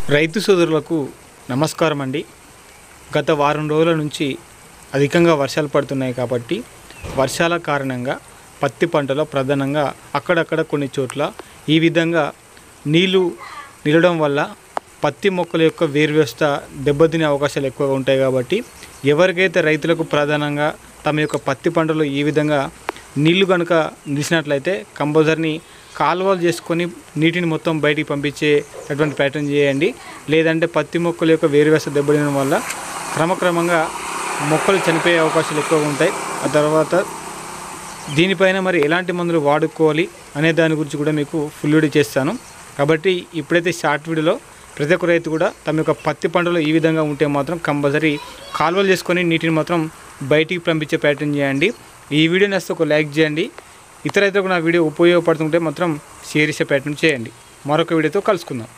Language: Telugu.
రైతు సోదరులకు నమస్కారం అండి. గత వారం రోజుల నుంచి అధికంగా వర్షాలు పడుతున్నాయి కాబట్టి వర్షాల కారణంగా పత్తి పంటలో ప్రధానంగా అక్కడక్కడ కొన్ని చోట్ల ఈ విధంగా నీళ్లు నిలవడం వల్ల పత్తి మొక్కల యొక్క వేరు వ్యవస్థ దెబ్బతినే అవకాశాలు ఎక్కువగా ఉంటాయి. కాబట్టి ఎవరికైతే రైతులకు ప్రధానంగా తమ యొక్క పత్తి పంటలో ఈ విధంగా నీళ్లు కనుక నిలిచినట్లయితే కంపల్సరీ కాలువలు చేసుకొని నీటిని మొత్తం బయటికి పంపించేటటువంటి ప్రయత్నం చేయండి. లేదంటే పత్తి మొక్కల యొక్క వేరు వ్యవస్థ దెబ్బతినడం వల్ల క్రమక్రమంగా మొక్కలు చనిపోయే అవకాశాలు ఎక్కువగా ఉంటాయి. ఆ తర్వాత దీనిపైన మరి ఎలాంటి మందులు వాడుకోవాలి అనే దాని గురించి కూడా మీకు ఫుల్ వీడియో చేస్తాను. కాబట్టి ఇప్పుడైతే షార్ట్ వీడియోలో ప్రతి ఒక్క రైతు కూడా తమ యొక్క పత్తి పంటలో ఈ విధంగా ఉంటే మాత్రం కంపల్సరీ కాలువలు చేసుకొని నీటిని మాత్రం బయటికి పంపించే ప్రయత్నం చేయండి. ఈ వీడియో నచ్చితే ఒక లైక్ చేయండి. ఇతర రైతులకు నా వీడియో ఉపయోగపడుతుంటే మాత్రం షేర్ చేసే ప్రయత్నం చేయండి. మరొక వీడియోతో కలుసుకుందాం.